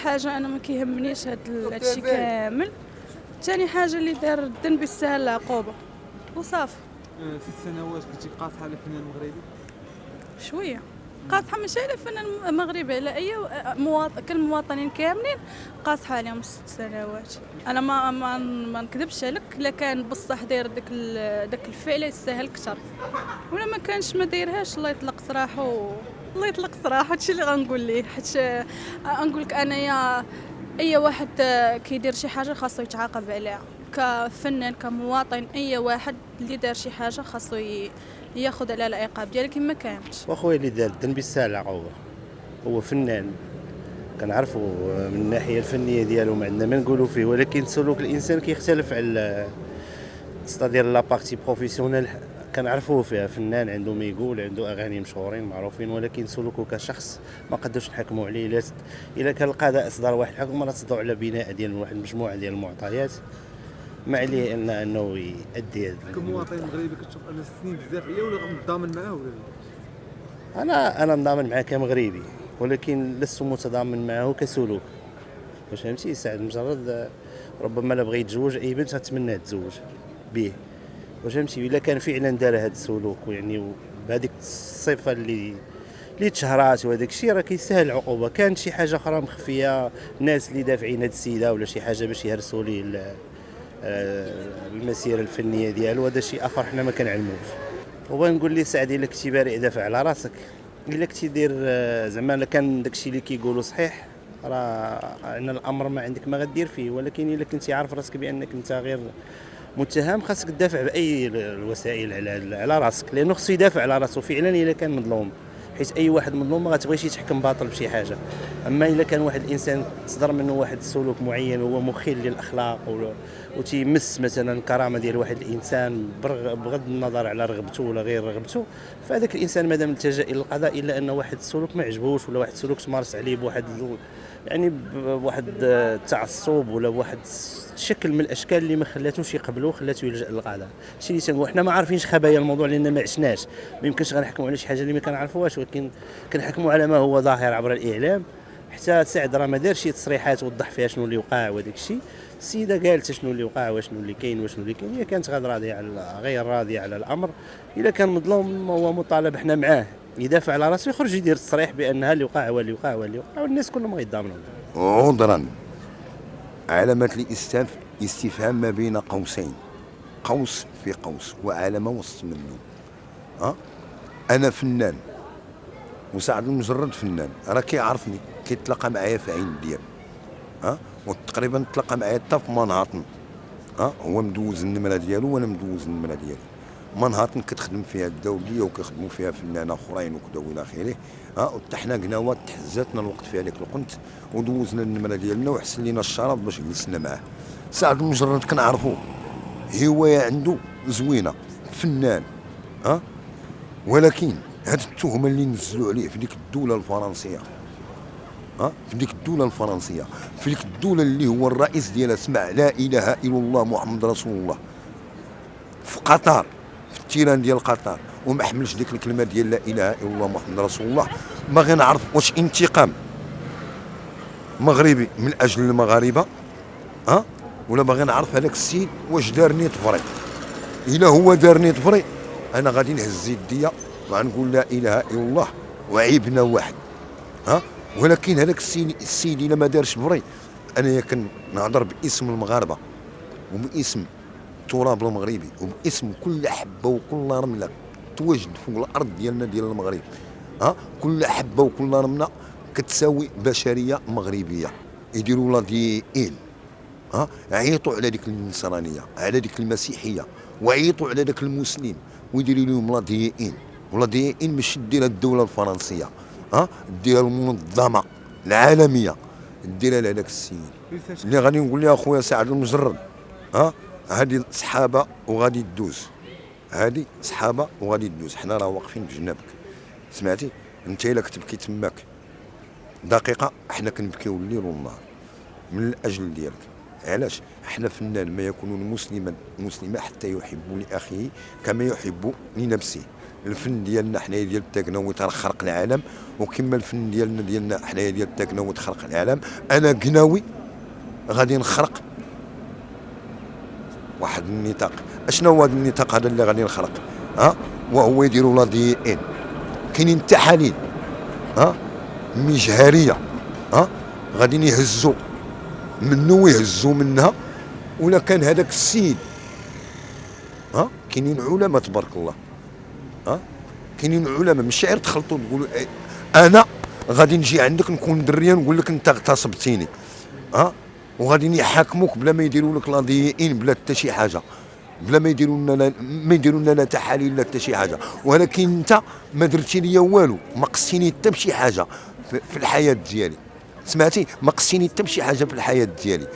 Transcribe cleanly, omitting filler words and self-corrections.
حاجه انا ما كيهمنيش هذا الشيء كامل. ثاني حاجه اللي دار الذنب يستاهل العقوبه وصافي. 6 سنوات كنتي قاطعه على فنان مغربي؟ شويه قاطعه ماشي على فنان مغربي، على اي مواطن، كل المواطنين كاملين قاطعه عليهم 6 سنوات. انا ما نكذبش عليك، الا كان بصح داير داك الفعل يستاهل اكثر، ولا ما كانش ما دايرهاش الله يطلق سراحه. الله يطلق سراحه، هادشي اللي غنقول ليه. حيت غنقول لك انايا اي واحد كيدير شي حاجه خاصو يتعاقب عليها، كفنان كمواطن. اي واحد اللي دار شي حاجه خاصو ياخذ على العقاب ديالو كما كانت. واخويا اللي دار الذنب يستاهل العقوبه، هو فنان كنعرفوا من الناحيه الفنيه ديالو ما عندنا ما نقولوا فيه، ولكن سلوك الانسان كيختلف على ستادير لا بارتي بروفيسيونيل. كنعرفوه فيها فنان عنده ميقول، عنده اغاني مشهورين معروفين، ولكن سلوكه كشخص ما قدرش نحكموا عليه. الا كان القضاء اصدر واحد الحكم راه صدروا على بناء ديال واحد المجموعه ديال المعطيات، ما عليه انه يؤدي هذا. كمواطن مغربي كتشوف ان السنين بزاف عليه ولا متضامن معاه ولا لا؟ انا مضامن معاه كمغربي، ولكن لست متضامن معه كسلوك. واش فهمتي؟ سعد مجرد ربما لا بغى يتزوج اي بنت غتمنى تزوج به، واش فهمتي؟ الا كان فعلا دار هذا السلوك يعني بهذيك الصفه اللي تشهرات وهذاك الشيء، راه كيستاهل العقوبه. كانت شي حاجه اخرى مخفيه، الناس اللي دافعين هذه السيده ولا شي حاجه باش يهرسوا ليه المسيره الفنيه ديالو، هذا شيء اخر حنا ما كنعلموش. وبنقول لي سعد، الا كنتي بارئ دافع على راسك، الا كنتي دير زعما كان داكشي اللي كيقولوا صحيح، راه ان الامر ما عندك ما غدير فيه. ولكن الا كنتي عارف راسك بانك انت غير متهم، خاصك تدافع باي الوسائل على راسك، لانه خصو يدافع على راسه فعلا الا كان مظلوم. حيت اي واحد مظلوم ما غتبغيش يتحكم باطل بشي حاجه. اما الا كان واحد الانسان تصدر منه واحد السلوك معين وهو مخل للاخلاق وتيمس مثلا الكرامه ديال واحد الانسان بغض النظر على رغبته ولا غير رغبته، فهذاك الانسان مادام التجا الى القضاء الا ان واحد السلوك ما عجبوش ولا واحد السلوك تمارس عليه بواحد التعصب ولا بواحد شكل من الاشكال اللي ما خلاتوش يقبلوا، خلاتو يلجا للقضاء. هادشي اللي تنقول، حنا ما عارفينش خبايا الموضوع لان ما عشناش، ما يمكنش غنحكموا على شي حاجه اللي ما كنعرفوهاش، ولكن كنحكموا على ما هو ظاهر عبر الاعلام. حتى سعد راه ما دارش شي تصريحات وضح فيها شنو اللي وقع وداك الشيء. السيده قالت شنو اللي وقع وشنو اللي كاين وشنو اللي كاين، هي كانت غير راضيه على الامر. الا كان مظلوم هو مطالب حنا معاه يدافع على راسه، يخرج يدير التصريح بانها اللي وقع هو اللي وقع هو اللي وقع، والناس كلهم غيضامنوا. عذرا، علامة الاستفهام ما بين قوسين، قوس في قوس وعلامة وسط منه. أنا فنان وسعد المجرد فنان، راه كيعرفني، كيتلاقى معايا في عين ديال وتقريبا تلاقى معايا حتى في منهاتن. هو مدوز النمرة ديالو وانا مدوز النمرة ديالي. منهاتن كتخدم فيها الدولية وكيخدموا فيها فنانين اخرين وكذا والى اخره. وحتى حنا قناوات تحزاتنا الوقت في هذيك الوقت ودوزنا النمرة ديالنا وحسن لينا الشراب باش جلسنا معاه. سعد المجرد كنعرفو هواية عنده زوينة، فنان. ولكن هاد التهمة اللي نزلوا عليه في ديك الدولة الفرنسية، في ديك الدولة الفرنسية، في ديك الدولة اللي هو الرئيس ديالها سمع لا إله إلا الله محمد رسول الله، في قطر، في التيران ديال قطر، وما حملش ديك الكلمة ديال لا إله إلا الله محمد رسول الله. باغي نعرف واش انتقام مغربي من أجل المغاربة، ولا باغي نعرف هذاك السيد واش دار نيت فري. إلا هو دار نيت فري أنا غادي نهز يديا وغنقول لا إله إلا الله وعيبنا واحد. ولكن هذاك السيد الا ما دارش فري، انا كنهضر باسم المغاربه وباسم التراب المغربي وباسم كل حبه وكل رمله تواجد فوق الارض ديالنا ديال المغرب. كل حبه وكل رمله كتساوي بشريه مغربيه. يديروا لا دي ان عيطوا على ديك النصرانيه، على ديك المسيحيه، وعيطوا على داك المسلم ويديروا لهم لا دي ان. ولا دي ان ماشي ديرها الدوله الفرنسيه، ديرها المنظمه العالميه، ديرها لهذاك السيد اللي غادي نقول لها اخويا سعد المجرد. هذه صحابه وغادي تدوز، هذه صحابه وغادي تدوز. حنا راه واقفين بجنابك، سمعتي؟ انت الا كتبكي تماك دقيقه، حنا كنبكيو الليل والنهار من الاجل ديالك. علاش احنا فنان ما يكون مسلما حتى يحب لاخيه كما يحب لنفسه. الفن ديالنا حنايا ديال التكنوت خرق العالم، وكما الفن ديالنا حنايا ديال التكنوت خرق العالم، انا قناوي غادي نخرق واحد النطاق. اشنو هو هذا النطاق هذا اللي غادي نخرق؟ وهو يديروا لا دي ان، كاينين التحاليل مجهريه غادي يهزوا منه ويهزوا منها. ولا كان هذاك السيد كاينين علماء تبارك الله، كاينين علماء ماشي غير تخلطوا تقولوا انا غادي نجي عندك نكون دريه نقول لك انت اغتصبتيني، وغادي يحاكموك بلا ما يديروا لك لا دي ان، بلا حتى شي حاجه، بلا ما يديروا لنا تحاليل لا حتى شي حاجه. ولكن انت ما درتي ليا والو، ما قصتيني حتى بشي حاجه في الحياه ديالي. سمعتي؟ ما قصتيني حتى بشي حاجه في الحياه ديالي.